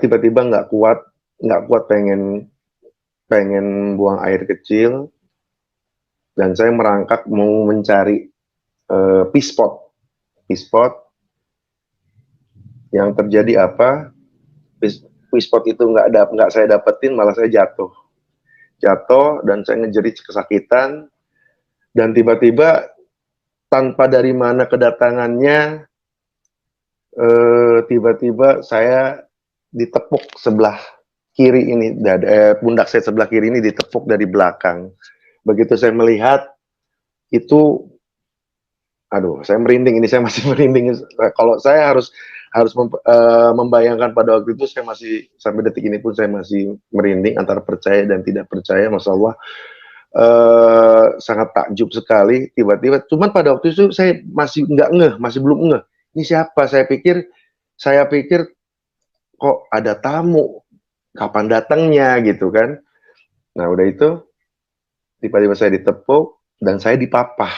tiba-tiba nggak kuat pengen pengen buang air kecil, dan saya merangkak mau mencari pispot. Yang terjadi apa? Pispot itu nggak saya dapetin, malah saya jatuh dan saya ngejerit kesakitan, dan tiba-tiba tanpa dari mana kedatangannya, tiba-tiba saya ditepuk sebelah kiri ini, pundak saya sebelah kiri ini ditepuk dari belakang. Begitu saya melihat itu, aduh, saya merinding, ini saya masih merinding. Kalau saya harus membayangkan pada waktu itu, saya masih, sampai detik ini pun saya masih merinding antara percaya dan tidak percaya. Masya Allah, sangat takjub sekali. Tiba-tiba, cuman pada waktu itu saya masih nggak ngeh, masih belum ngeh. Ini siapa? Saya pikir kok ada tamu, kapan datangnya gitu kan. Nah udah itu, tiba-tiba saya ditepuk dan saya dipapah,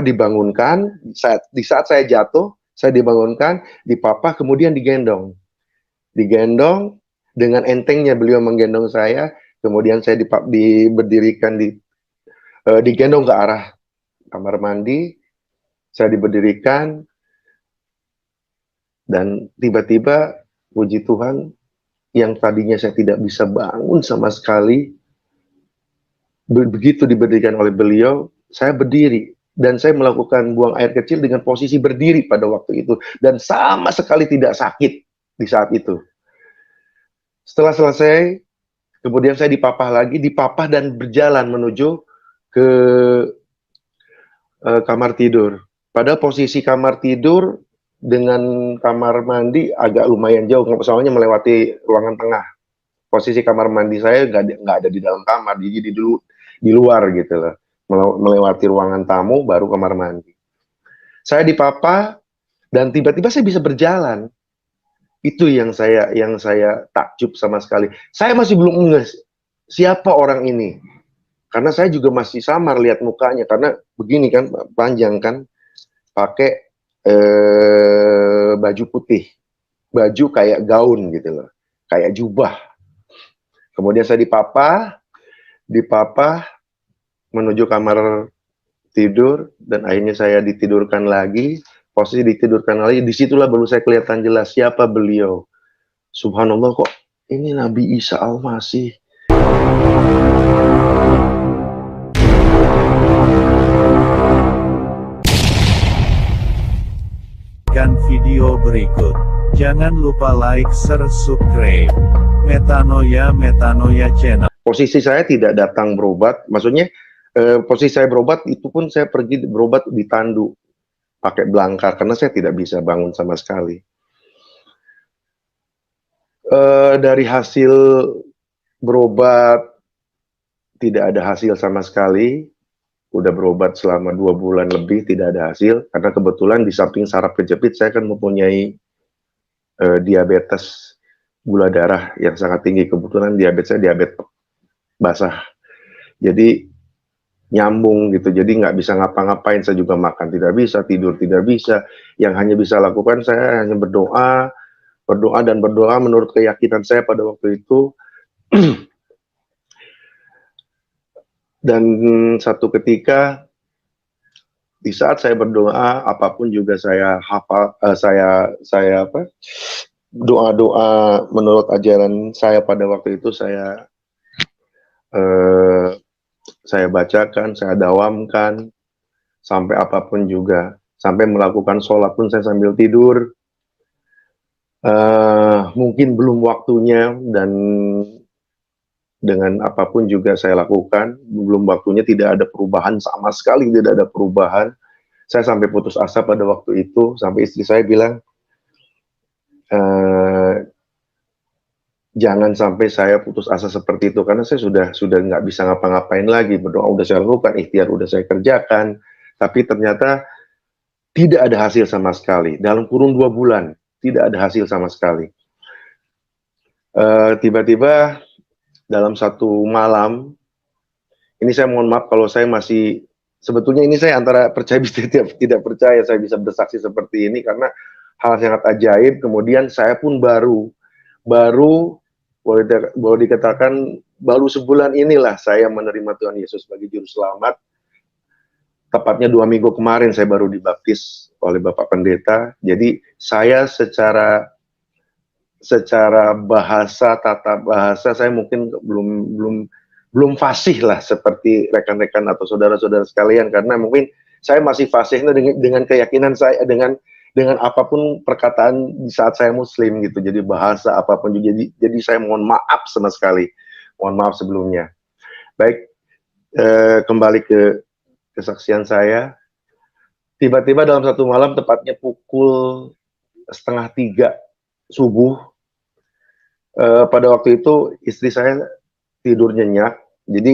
dibangunkan. Di saat saya jatuh, saya dibangunkan, dipapah, kemudian digendong dengan entengnya beliau menggendong saya. Kemudian saya diberdirikan, digendong ke arah kamar mandi. Saya diberdirikan, dan tiba-tiba, puji Tuhan, yang tadinya saya tidak bisa bangun sama sekali, begitu diberdirikan oleh beliau, saya berdiri. Dan saya melakukan buang air kecil dengan posisi berdiri pada waktu itu. Dan sama sekali tidak sakit di saat itu. Setelah selesai, kemudian saya dipapah dan berjalan menuju ke kamar tidur. Pada posisi kamar tidur dengan kamar mandi agak lumayan jauh, soalnya melewati ruangan tengah. Posisi kamar mandi saya nggak ada di dalam kamar, jadi di luar gitu loh, melewati ruangan tamu baru kamar mandi. Saya dipapah dan tiba-tiba saya bisa berjalan. Itu yang saya takjub sama sekali. Saya masih belum ngeh siapa orang ini, karena saya juga masih samar lihat mukanya, karena begini kan, panjang kan, pakai baju putih, baju kayak gaun gitu loh, kayak jubah. Kemudian saya dipapah menuju kamar tidur, dan akhirnya saya ditidurkan lagi. Posisi ditidurkan lagi, disitulah baru saya kelihatan jelas siapa beliau. Subhanallah, kok ini Nabi Isa Al-Masih. Video berikut. Jangan lupa like, share, subscribe. Metanoia Channel. Posisi saya tidak datang berobat, maksudnya posisi saya berobat itu pun saya pergi berobat di tandu pakai belangkar, karena saya tidak bisa bangun sama sekali. Dari hasil berobat tidak ada hasil sama sekali. Udah berobat selama 2 bulan lebih, tidak ada hasil, karena kebetulan di samping saraf kejepit saya kan mempunyai diabetes, gula darah yang sangat tinggi. Kebetulan diabetes saya diabetes basah, jadi nyambung gitu, jadi nggak bisa ngapa-ngapain. Saya juga makan tidak bisa, tidur tidak bisa. Yang hanya bisa lakukan, saya hanya berdoa menurut keyakinan saya pada waktu itu. Dan satu ketika, di saat saya berdoa, apapun juga saya hafal, doa-doa menurut ajaran saya pada waktu itu saya bacakan, saya dawamkan, sampai apapun juga, sampai melakukan sholat pun saya sambil tidur. Mungkin belum waktunya, dan dengan apapun juga saya lakukan, belum waktunya, tidak ada perubahan sama sekali, tidak ada perubahan. Saya sampai putus asa pada waktu itu, sampai istri saya bilang, jangan sampai saya putus asa seperti itu, karena saya sudah nggak bisa ngapa-ngapain lagi. Berdoa udah saya lakukan, ikhtiar udah saya kerjakan, tapi ternyata tidak ada hasil sama sekali. Dalam kurun 2 bulan, tidak ada hasil sama sekali. Tiba-tiba dalam satu malam, ini saya mohon maaf kalau saya masih, sebetulnya ini saya antara percaya tidak percaya saya bisa bersaksi seperti ini, karena hal sangat ajaib. Kemudian saya pun baru baru boleh dikatakan baru sebulan inilah saya menerima Tuhan Yesus sebagai juru selamat. Tepatnya 2 minggu kemarin saya baru dibaptis oleh Bapak Pendeta. Jadi saya secara bahasa, tata bahasa saya mungkin belum fasih lah seperti rekan-rekan atau saudara-saudara sekalian, karena mungkin saya masih fasihnya dengan keyakinan saya, dengan apapun perkataan di saat saya Muslim gitu. Jadi bahasa apapun juga. Jadi saya mohon maaf sama sekali. Mohon maaf sebelumnya. Baik, kembali ke kesaksian saya. Tiba-tiba dalam satu malam, tepatnya pukul 2:30 subuh, pada waktu itu istri saya tidur nyenyak. Jadi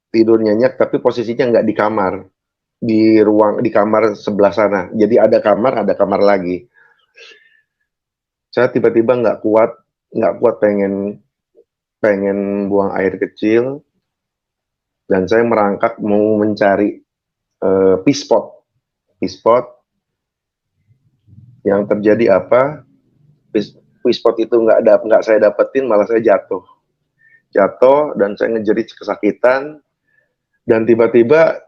tidur nyenyak, tapi posisinya nggak di kamar, di kamar sebelah sana. Jadi ada kamar lagi. Saya tiba-tiba nggak kuat pengen buang air kecil, dan saya merangkak mau mencari pispot. Yang terjadi apa? Pispot itu nggak saya dapetin, malah saya jatuh dan saya ngejerit kesakitan, dan tiba-tiba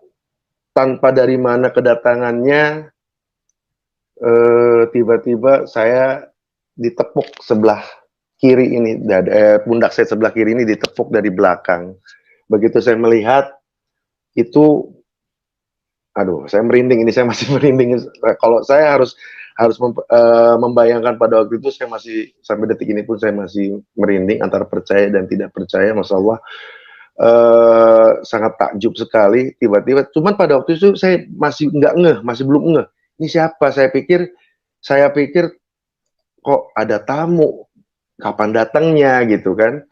tanpa dari mana kedatangannya, tiba-tiba saya ditepuk sebelah kiri ini, pundak saya sebelah kiri ini ditepuk dari belakang. Begitu saya melihat itu, aduh, saya merinding. Ini saya masih merinding. Kalau saya harus membayangkan pada waktu itu, saya masih, sampai detik ini pun saya masih merinding antara percaya dan tidak percaya. Masya Allah, sangat takjub sekali. Tiba-tiba, cuman pada waktu itu saya masih belum ngeh. Ini siapa? Saya pikir kok ada tamu, kapan datangnya gitu kan.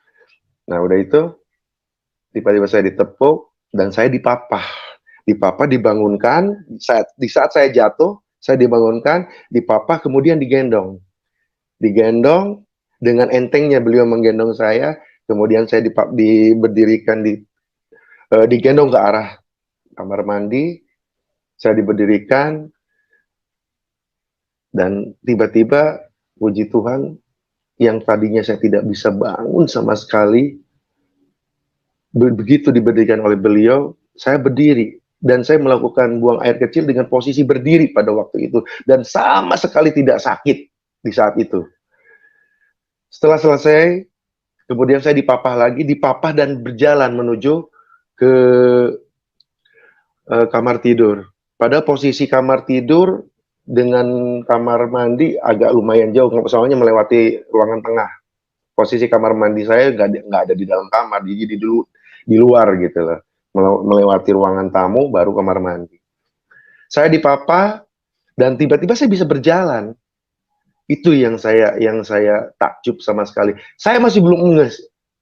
Nah udah itu, tiba-tiba saya ditepuk dan saya dipapah, dibangunkan. Di saat saya jatuh, saya dibangunkan, dipapah, kemudian digendong dengan entengnya beliau menggendong saya. Kemudian saya diberdirikan, digendong ke arah kamar mandi. Saya diberdirikan, dan tiba-tiba puji Tuhan, yang tadinya saya tidak bisa bangun sama sekali, begitu diberdirikan oleh beliau, saya berdiri. Dan saya melakukan buang air kecil dengan posisi berdiri pada waktu itu. Dan sama sekali tidak sakit di saat itu. Setelah selesai, kemudian saya dipapah dan berjalan menuju ke kamar tidur. Pada posisi kamar tidur dengan kamar mandi agak lumayan jauh, soalnya melewati ruangan tengah. Posisi kamar mandi saya nggak ada di dalam kamar, jadi di luar gitu loh. Melewati ruangan tamu, baru kamar mandi. Saya dipapah, dan tiba-tiba saya bisa berjalan. Itu yang saya takjub sama sekali. Saya masih belum ngeh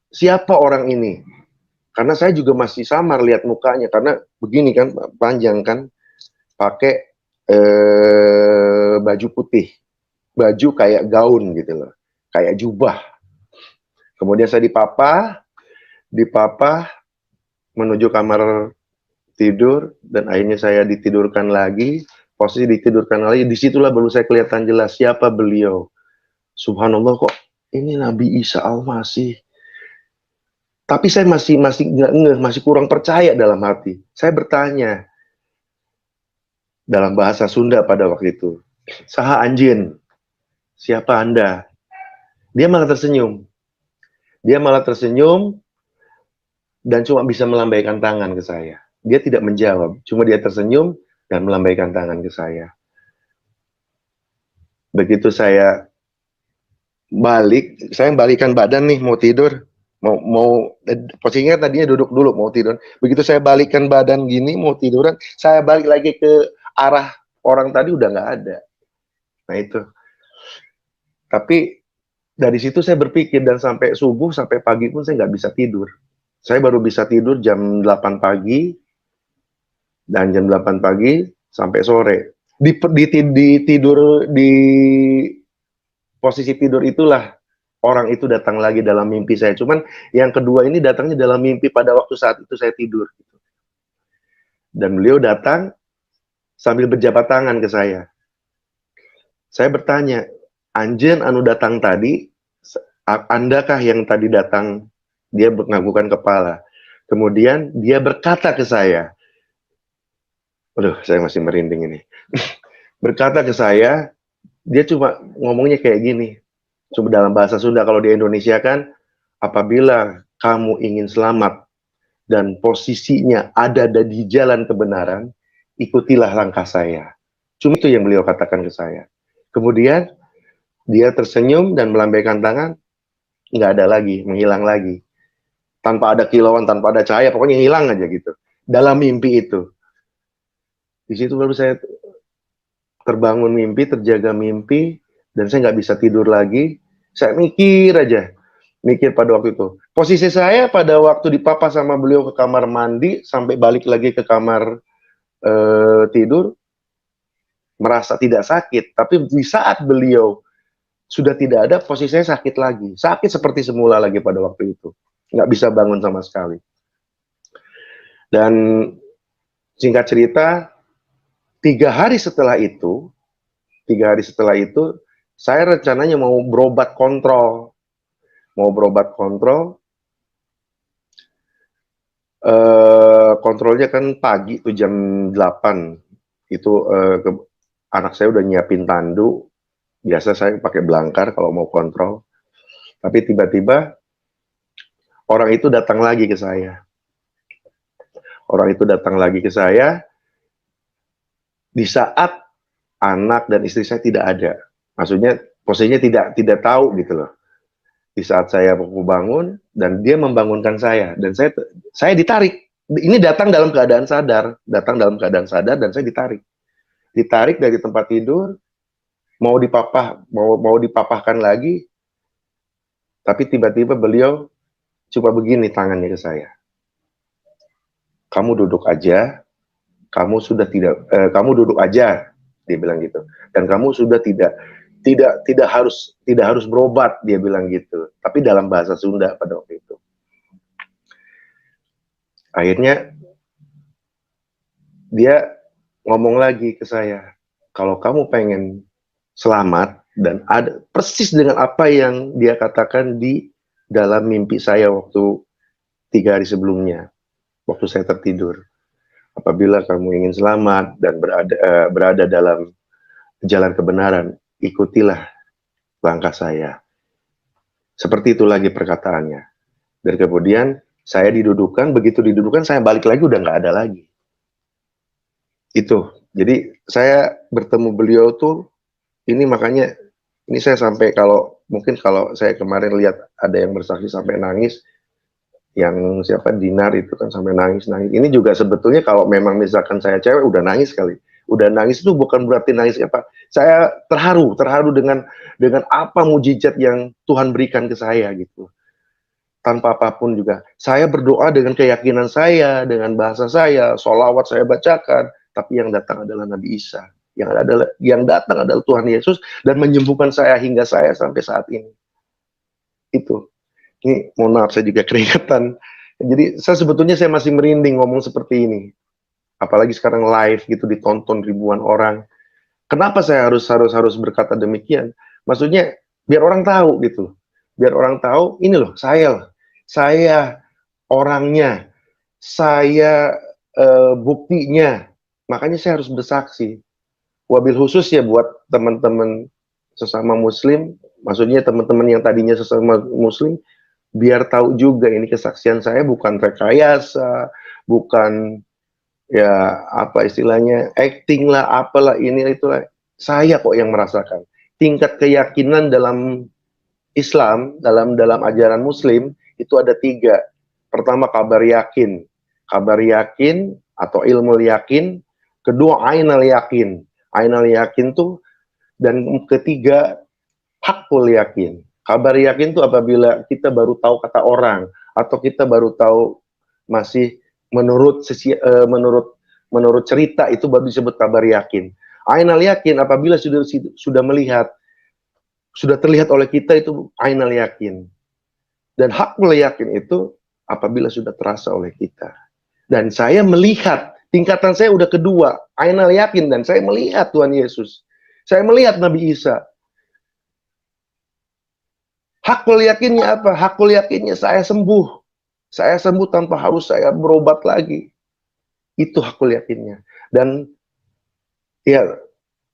siapa orang ini, karena saya juga masih samar lihat mukanya, karena begini kan, panjang kan, pakai baju putih, baju kayak gaun gitu loh, kayak jubah. Kemudian saya dipapah menuju kamar tidur, dan akhirnya saya ditidurkan lagi. Posisi ditidurkan lagi, disitulah baru saya kelihatan jelas siapa beliau. Subhanallah, kok ini Nabi Isa Al-Masih. Tapi saya masih nggak ngeh, masih kurang percaya dalam hati. Saya bertanya dalam bahasa Sunda pada waktu itu, "Saha anjeun? Siapa Anda?" Dia malah tersenyum dan cuma bisa melambaikan tangan ke saya. Dia tidak menjawab, cuma dia tersenyum dan melambaikan tangan ke saya. Begitu saya balikkan badan nih, mau tidur, posisinya tadinya duduk dulu mau tidur. Begitu saya balikkan badan gini mau tiduran, saya balik lagi ke arah orang tadi, udah nggak ada. Nah itu. Tapi dari situ saya berpikir, dan sampai subuh, sampai pagi pun saya nggak bisa tidur. Saya baru bisa tidur jam 8 pagi, dan jam 8 pagi sampai sore. Di posisi tidur itulah orang itu datang lagi dalam mimpi saya. Cuman yang kedua ini datangnya dalam mimpi pada waktu saat itu saya tidur. Dan beliau datang sambil berjabat tangan ke saya. Saya bertanya, "Anjeun anu datang tadi Andakah yang tadi datang?" Dia menganggukkan kepala. Kemudian dia berkata ke saya, aduh saya masih merinding ini. Berkata ke saya, dia cuma ngomongnya kayak gini, cuma dalam bahasa Sunda. Kalau di Indonesia kan, apabila kamu ingin selamat dan posisinya ada di jalan kebenaran, ikutilah langkah saya. Cuma itu yang beliau katakan ke saya. Kemudian dia tersenyum dan melambaikan tangan, nggak ada lagi, menghilang lagi. Tanpa ada kilauan, tanpa ada cahaya, pokoknya hilang aja gitu. Dalam mimpi itu. Di situ baru saya terbangun mimpi, terjaga mimpi, dan saya nggak bisa tidur lagi. Saya mikir aja, mikir pada waktu itu. Posisi saya pada waktu dipapa sama beliau ke kamar mandi, sampai balik lagi ke kamar tidur, merasa tidak sakit. Tapi di saat beliau sudah tidak ada, posisi saya sakit lagi. Sakit seperti semula lagi pada waktu itu. Nggak bisa bangun sama sekali. Dan singkat cerita, 3 hari setelah itu, saya rencananya mau berobat kontrol. Kontrolnya kan pagi tuh jam 8. Itu anak saya udah nyiapin tandu. Biasa saya pakai belangkar kalau mau kontrol. Tapi tiba-tiba orang itu datang lagi ke saya. Di saat anak dan istri saya tidak ada. Maksudnya posisinya tidak tahu gitu loh. Di saat saya mau bangun dan dia membangunkan saya dan saya ditarik. Ini datang dalam keadaan sadar dan saya ditarik. Ditarik dari tempat tidur, mau dipapahkan lagi, tapi tiba-tiba beliau coba begini tangannya ke saya. Kamu duduk aja, kamu duduk aja, dia bilang gitu. Dan kamu sudah tidak harus berobat, dia bilang gitu. Tapi dalam bahasa Sunda pada waktu itu. Akhirnya dia ngomong lagi ke saya, kalau kamu pengen selamat dan ada persis dengan apa yang dia katakan di dalam mimpi saya waktu 3 hari sebelumnya, waktu saya tertidur. Apabila kamu ingin selamat dan berada dalam jalan kebenaran, ikutilah langkah saya. Seperti itu lagi perkataannya. Dan kemudian saya didudukan, begitu didudukan saya balik lagi udah nggak ada lagi. Itu. Jadi saya bertemu beliau tuh, ini makanya, ini saya sampai mungkin kalau saya kemarin lihat ada yang bersaksi sampai nangis, yang siapa Dinar itu kan sampai nangis. Ini juga sebetulnya kalau memang misalkan saya cewek udah nangis kali. Udah nangis itu bukan berarti nangis apa. Saya terharu dengan apa mujizat yang Tuhan berikan ke saya gitu. Tanpa apapun juga. Saya berdoa dengan keyakinan saya, dengan bahasa saya, sholawat saya bacakan, tapi yang datang adalah Nabi Isa. Yang datang adalah Tuhan Yesus dan menyembuhkan saya hingga saya sampai saat ini. Itu. Ini mohon maaf saya juga keringetan. Jadi sebetulnya saya masih merinding ngomong seperti ini. Apalagi sekarang live gitu ditonton ribuan orang. Kenapa saya harus berkata demikian? Maksudnya biar orang tahu gitu. Biar orang tahu ini loh saya orangnya, saya buktinya. Makanya saya harus bersaksi. Wabil khusus ya buat teman-teman sesama muslim, maksudnya teman-teman yang tadinya sesama muslim, biar tahu juga ini kesaksian saya bukan rekayasa, bukan ya apa istilahnya acting lah, apalah ini itulah. Saya kok yang merasakan. Tingkat keyakinan dalam Islam, dalam ajaran Muslim itu ada 3. Pertama kabar yakin atau ilmu yakin. Kedua ainal yakin tuh, dan ketiga hakul yakin. Kabar yakin tuh apabila kita baru tahu kata orang atau kita baru tahu masih menurut cerita, itu baru disebut kabar yakin. Ainal yakin apabila sudah melihat, sudah terlihat oleh kita, itu ainal yakin. Dan hakul yakin itu apabila sudah terasa oleh kita. Dan saya melihat, tingkatan saya udah kedua, ainal yakin, dan saya melihat Tuhan Yesus. Saya melihat Nabi Isa. Hakul yakinnya apa? Hakul yakinnya saya sembuh. Saya sembuh tanpa harus saya berobat lagi. Itu hakul yakinnya. Dan ya,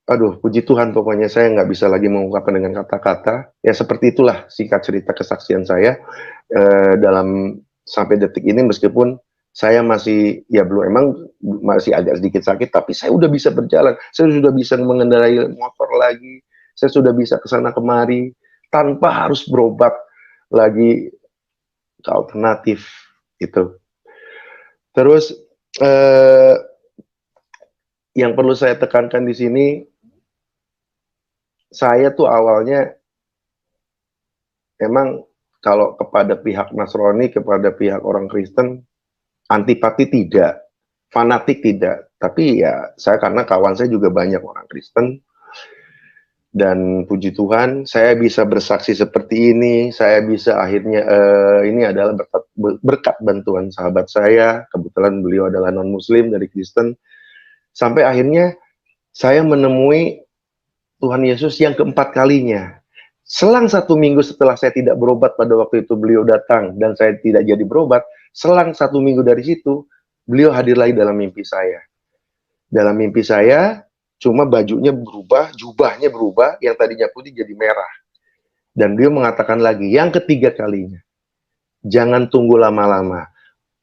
aduh, puji Tuhan pokoknya saya nggak bisa lagi mengungkapkan dengan kata-kata. Ya seperti itulah singkat cerita kesaksian saya dalam sampai detik ini, meskipun saya masih ya belum, emang masih agak sedikit sakit, tapi saya udah bisa berjalan, saya sudah bisa mengendarai motor lagi, saya sudah bisa kesana kemari tanpa harus berobat lagi ke alternatif itu. Terus eh, yang perlu saya tekankan di sini, saya tuh awalnya emang kalau kepada pihak Nasrani, kepada pihak orang Kristen, antipati tidak, fanatik tidak. Tapi ya saya, karena kawan saya juga banyak orang Kristen, dan puji Tuhan saya bisa bersaksi seperti ini. Saya bisa akhirnya ini adalah berkat bantuan sahabat saya. Kebetulan beliau adalah non Muslim dari Kristen. Sampai akhirnya saya menemui Tuhan Yesus yang keempat kalinya. Selang 1 minggu setelah saya tidak berobat, pada waktu itu beliau datang dan saya tidak jadi berobat. Selang 1 minggu dari situ, beliau hadir lagi dalam mimpi saya. Dalam mimpi saya, cuma bajunya berubah, jubahnya berubah, yang tadinya putih jadi merah. Dan beliau mengatakan lagi, yang ketiga kalinya, jangan tunggu lama-lama.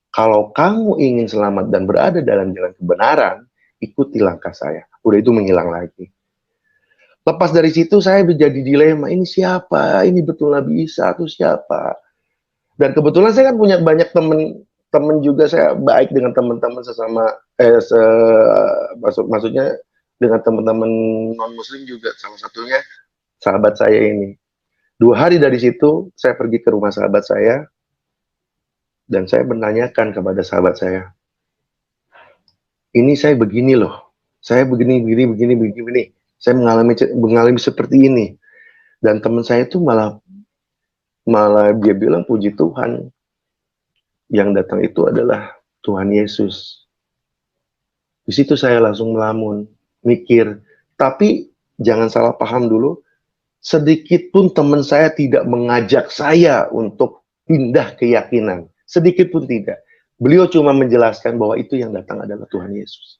Kalau kamu ingin selamat dan berada dalam jalan kebenaran, ikuti langkah saya. Udah itu menghilang lagi. Lepas dari situ saya menjadi dilema, ini siapa? Ini betul Nabi Isa atau siapa? Dan kebetulan saya kan punya banyak teman juga, saya baik dengan teman-teman sesama maksudnya dengan teman-teman non muslim juga, salah satunya sahabat saya ini. 2 hari dari situ saya pergi ke rumah sahabat saya dan saya menanyakan kepada sahabat saya, ini saya begini loh, saya begini, saya mengalami seperti ini. Dan teman saya itu malah dia bilang, puji Tuhan, yang datang itu adalah Tuhan Yesus. Di situ saya langsung melamun, mikir. Tapi jangan salah paham dulu, sedikit pun teman saya tidak mengajak saya untuk pindah keyakinan. Sedikit pun tidak. Beliau cuma menjelaskan bahwa itu yang datang adalah Tuhan Yesus.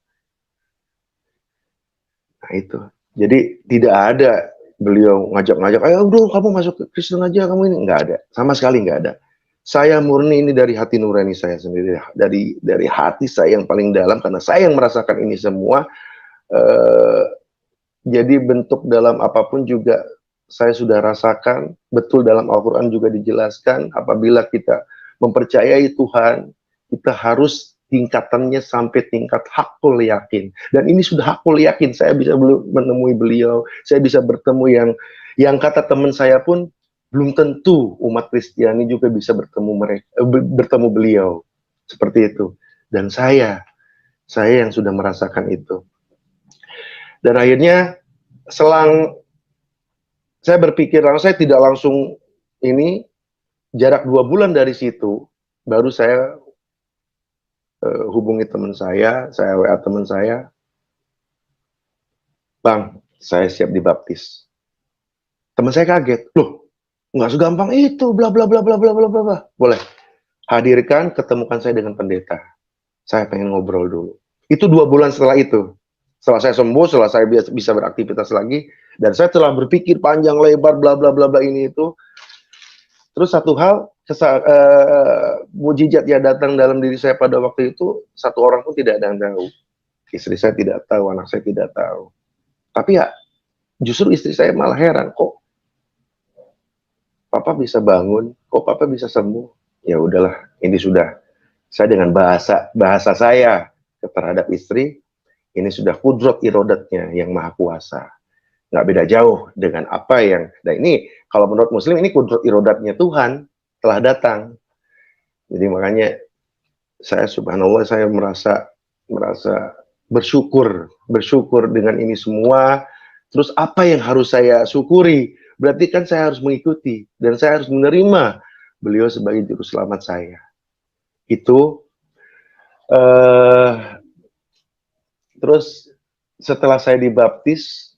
Nah itu. Jadi tidak ada beliau ngajak-ngajak, ayo udah kamu masuk ke Kristen aja, kamu ini. Nggak ada. Sama sekali nggak ada. Saya murni ini dari hati nurani saya sendiri. Dari hati saya yang paling dalam, karena saya yang merasakan ini semua. Jadi bentuk dalam apapun juga saya sudah rasakan. Betul, dalam Al-Quran juga dijelaskan, apabila kita mempercayai Tuhan, kita harus tingkatannya sampai tingkat hakul yakin. Dan ini sudah hakul yakin, saya bisa menemui beliau, saya bisa bertemu yang kata teman saya pun, belum tentu umat Kristiani juga bisa bertemu beliau. Seperti itu. Dan saya yang sudah merasakan itu. Dan akhirnya selang saya berpikir, saya tidak langsung ini, jarak 2 bulan dari situ, baru saya hubungi teman saya WA teman saya, Bang, saya siap dibaptis. Teman saya kaget, loh, nggak segampang itu, bla bla bla bla bla bla bla. Boleh, hadirkan, ketemukan saya dengan pendeta. Saya pengen ngobrol dulu. Itu 2 bulan setelah itu. Setelah saya sembuh, setelah saya bisa beraktivitas lagi, dan saya telah berpikir panjang lebar, bla bla bla bla ini itu. Terus satu hal, mujizat yang datang dalam diri saya pada waktu itu, satu orang pun tidak ada yang tahu. Istri saya tidak tahu, anak saya tidak tahu. Tapi ya, justru istri saya malah heran, kok Papa bisa bangun, kok Papa bisa sembuh. Ya udahlah, ini sudah, saya dengan bahasa saya terhadap istri, ini sudah kudrat irodatnya yang maha kuasa. Nggak beda jauh dengan apa yang, nah ini kalau menurut Muslim ini kudrat irodatnya Tuhan telah datang. Jadi makanya saya subhanallah, saya merasa bersyukur dengan ini semua. Terus apa yang harus saya syukuri? Berarti kan saya harus mengikuti dan saya harus menerima beliau sebagai juru selamat saya. Itu terus setelah saya dibaptis,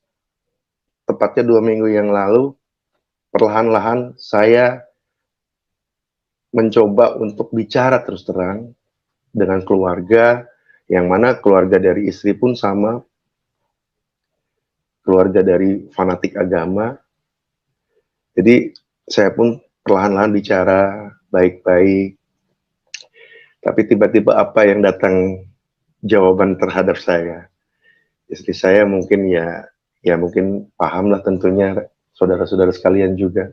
tepatnya 2 minggu yang lalu, perlahan-lahan saya mencoba untuk bicara terus terang dengan keluarga, yang mana keluarga dari istri pun sama, keluarga dari fanatik agama. Jadi saya pun perlahan-lahan bicara baik-baik, tapi tiba-tiba apa yang datang jawaban terhadap saya. Istri saya mungkin ya mungkin pahamlah tentunya saudara-saudara sekalian juga.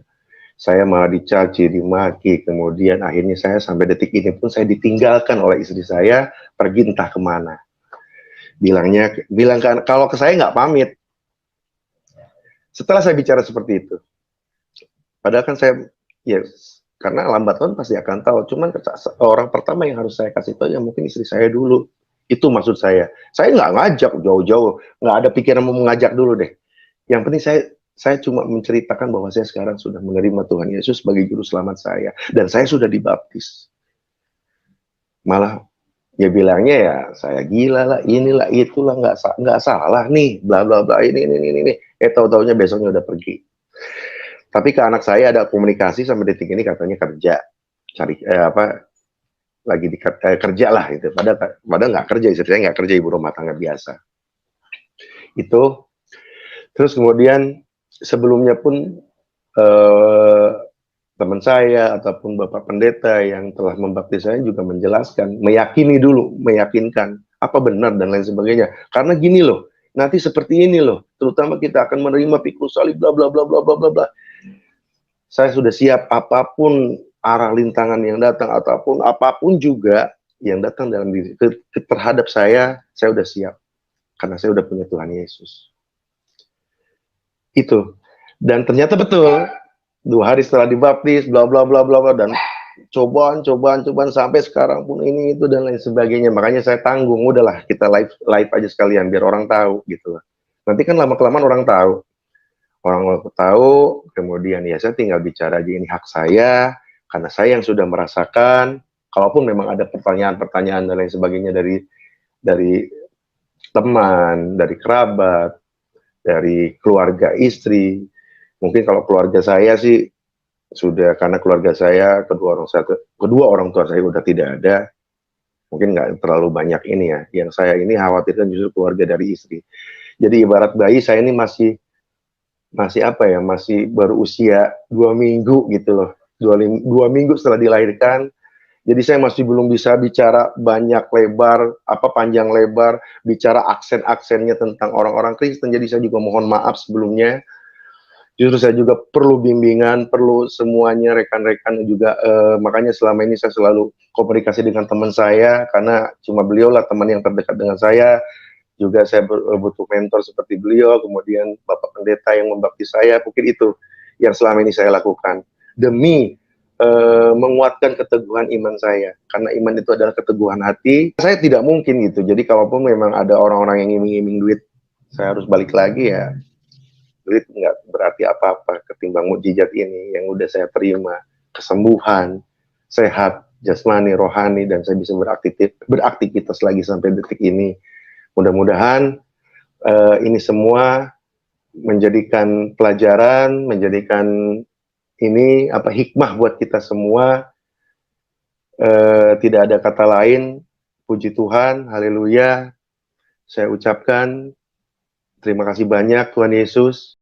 Saya malah dicaci, dimaki, kemudian akhirnya saya sampai detik ini pun saya ditinggalkan oleh istri saya, pergi entah kemana. Bilang kan kalau ke saya nggak pamit. Setelah saya bicara seperti itu, padahal kan saya ya karena lambat laun pasti akan tahu. Cuman orang pertama yang harus saya kasih tahu ya mungkin istri saya dulu. Itu maksud saya. Saya nggak ngajak jauh-jauh, nggak ada pikiran mau mengajak dulu deh. Yang penting saya cuma menceritakan bahwa saya sekarang sudah menerima Tuhan Yesus sebagai juru selamat saya dan saya sudah dibaptis. Malah ya bilangnya ya saya gila lah, inilah itulah, nggak salah nih, bla bla bla, ini. Tahu-taunya besoknya udah pergi. Tapi ke anak saya ada komunikasi sampai detik ini katanya kerja, cari lagi kerja lah itu. Padahal nggak kerja, istri saya nggak kerja, ibu rumah tangga biasa. Itu terus kemudian sebelumnya pun teman saya ataupun Bapak Pendeta yang telah membaptis saya juga menjelaskan, meyakinkan apa benar dan lain sebagainya. Karena gini loh, nanti seperti ini loh, terutama kita akan menerima pikul salib bla bla bla bla bla bla. Saya sudah siap apapun arah lintangan yang datang ataupun apapun juga yang datang dalam diri terhadap saya udah siap karena saya udah punya Tuhan Yesus. Itu. Dan ternyata betul. 2 hari setelah dibaptis, bla bla bla bla dan cobaan sampai sekarang pun ini itu dan lain sebagainya. Makanya saya tanggung, udahlah kita live aja sekalian biar orang tahu gitu. Nanti kan lama-kelamaan orang tahu. Orang tahu, kemudian ya saya tinggal bicara aja ini hak saya karena saya yang sudah merasakan. Kalaupun memang ada pertanyaan-pertanyaan dan lain sebagainya dari teman, dari kerabat, dari keluarga istri. Mungkin kalau keluarga saya sih sudah, karena keluarga saya kedua orang tua saya udah tidak ada, mungkin nggak terlalu banyak ini ya. Yang saya ini khawatirkan justru keluarga dari istri. Jadi ibarat bayi saya ini masih apa ya, masih baru usia 2 minggu gitu loh. 2 minggu setelah dilahirkan. Jadi saya masih belum bisa bicara banyak lebar, panjang lebar, bicara aksen-aksennya tentang orang-orang Kristen. Jadi saya juga mohon maaf sebelumnya. Justru saya juga perlu bimbingan, perlu semuanya rekan-rekan juga, makanya selama ini saya selalu komunikasi dengan teman saya, karena cuma beliau lah teman yang terdekat dengan saya, juga saya butuh mentor seperti beliau, kemudian Bapak Pendeta yang membaptis saya, mungkin itu yang selama ini saya lakukan, demi menguatkan keteguhan iman saya, karena iman itu adalah keteguhan hati. Saya tidak mungkin gitu, jadi kalaupun memang ada orang-orang yang iming-iming duit, saya harus balik lagi ya, duit nggak berarti apa-apa ketimbang mukjizat ini yang udah saya terima, kesembuhan, sehat, jasmani, rohani, dan saya bisa beraktivitas lagi sampai detik ini. Mudah-mudahan ini semua menjadikan pelajaran, menjadikan ini hikmah buat kita semua. Tidak ada kata lain, puji Tuhan, haleluya. Saya ucapkan terima kasih banyak Tuhan Yesus.